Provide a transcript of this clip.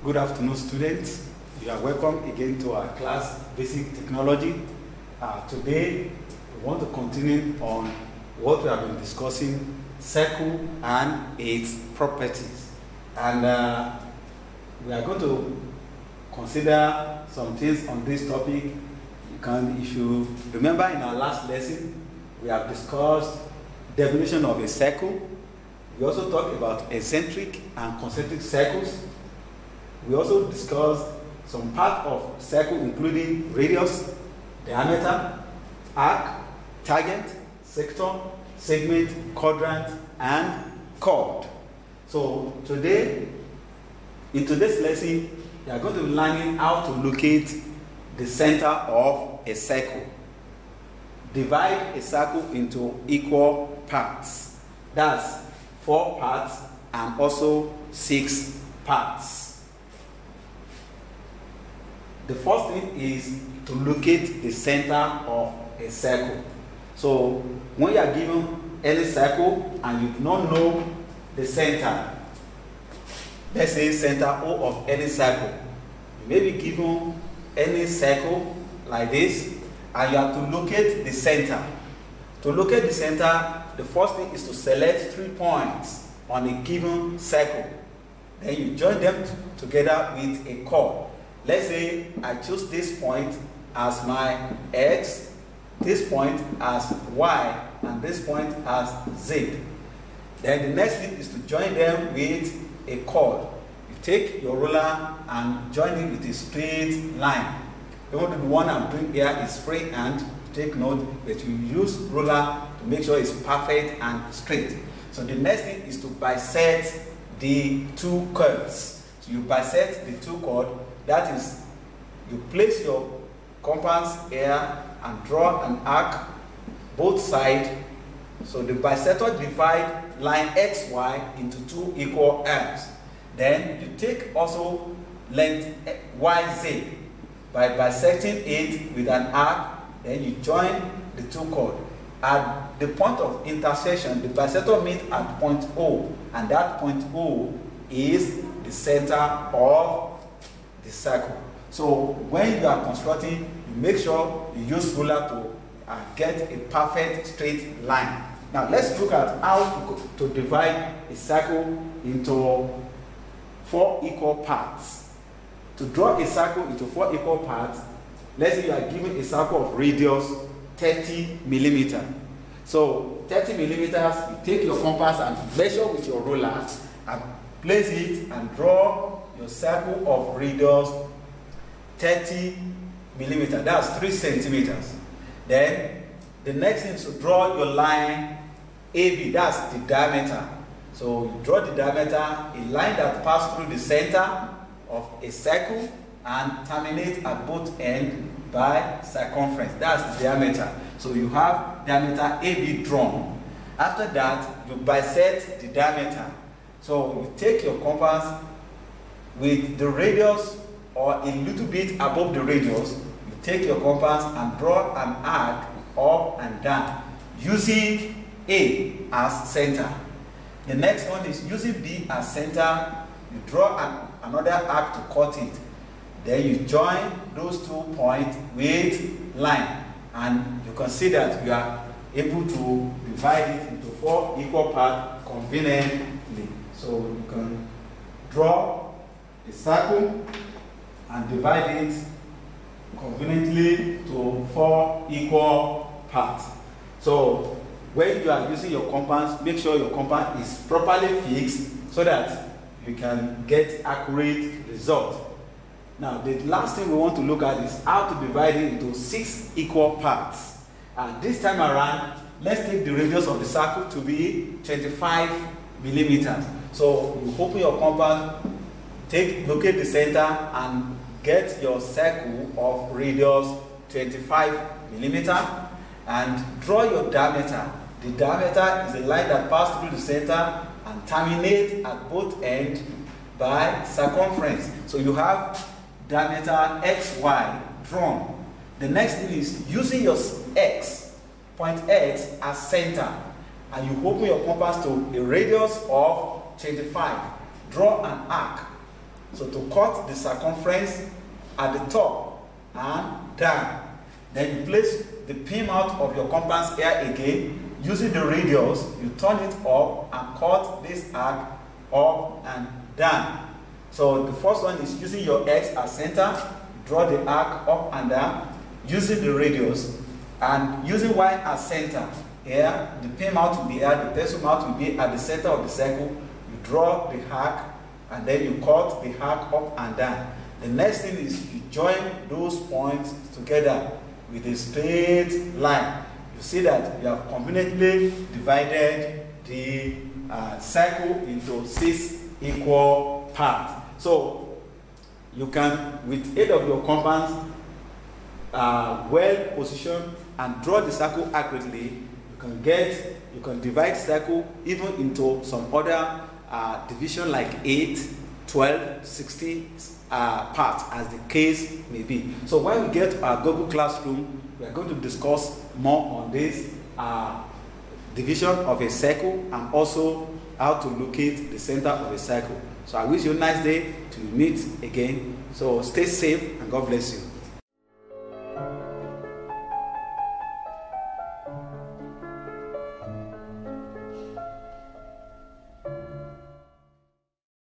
Good afternoon, students. You are welcome again to our class, Basic Technology. Today, we want to continue on what we have been discussing, circle and its properties. And we are going to consider some things on this topic. If you remember in our last lesson, we have discussed definition of a circle. We also talked about eccentric and concentric circles. We also discussed some part of circle, including radius, diameter, arc, tangent, sector, segment, quadrant, and chord. So today, in today's lesson, we are going to be learning how to locate the center of a circle. Divide a circle into equal parts. That's 4 parts and also 6 parts. The first thing is to locate the center of a circle. So when you are given any circle and you do not know the center, let's say center O of any circle, you may be given any circle like this and you have to locate the center. To locate the center, the first thing is to select 3 points on a given circle. Then you join them together with a chord. Let's say I choose this point as my X, this point as Y, and this point as Z. Then the next thing is to join them with a chord. You take your ruler and join it with a straight line. The one I'm doing here is freehand. Take note that you use ruler to make sure it's perfect and straight. So the next thing is to bisect the 2 curves. So you bisect the 2 chords. That is, you place your compass here and draw an arc both sides. So the bisector divide line XY into 2 equal arms. Then you take also length YZ by bisecting it with an arc. Then you join the 2 chords. At the point of intersection, the bisector meet at point O, and that point O is the center of the circle. So when you are constructing, you make sure you use ruler to get a perfect straight line. Now let's look at how to divide a circle into 4 equal parts. To draw a circle into 4 equal parts, let's say you are given a circle of radius 30 millimeters. So 30 millimeters, you take your compass and measure with your ruler and place it and draw your circle of radius 30 millimeters. That's 3 centimeters. Then the next thing is to draw your line AB. That's the diameter. So you draw the diameter, a line that passes through the center of a circle and terminate at both ends by circumference. That's the diameter. So you have diameter AB drawn. After that, you bisect the diameter. So you take your compass with the radius or a little bit above the radius. You take your compass and draw an arc up and down using A as center. The next one is using B as center. You draw another arc to cut it. Then you join those 2 points with line, and you can see that you are able to divide it into 4 equal parts conveniently. So you can draw a circle and divide it conveniently to 4 equal parts. So when you are using your compass, make sure your compass is properly fixed so that you can get accurate results. Now, the last thing we want to look at is how to divide it into 6 equal parts. And this time around, let's take the radius of the circle to be 25 millimeters. So you open your compass, locate the center, and get your circle of radius 25 millimeters, and draw your diameter. The diameter is a line that passes through the center and terminates at both ends by circumference. So you have diameter XY drawn. The next thing is using your X, point X as center, and you open your compass to a radius of 25. Draw an arc So to cut the circumference at the top and down, then you place the pin mount of your compass here again. Using the radius, you turn it up and cut this arc up and down. So the first one is using your X as center, draw the arc up and down, using the radius, and using Y as center. Here, the pin mount will be here, the pencil mount will be at the center of the circle. You draw the arc, and then you cut the arc up and down. The next thing is you join those points together with a straight line. You see that you have conveniently divided the circle into 6 equal parts. So you can, with aid of your compass, well positioned and draw the circle accurately, you can divide circle even into some other division like 8, 12, 16 parts as the case may be. So when we get to our Google Classroom, we are going to discuss more on this division of a circle and also how to locate the center of a circle. So I wish you a nice day till we meet again. So stay safe and God bless you.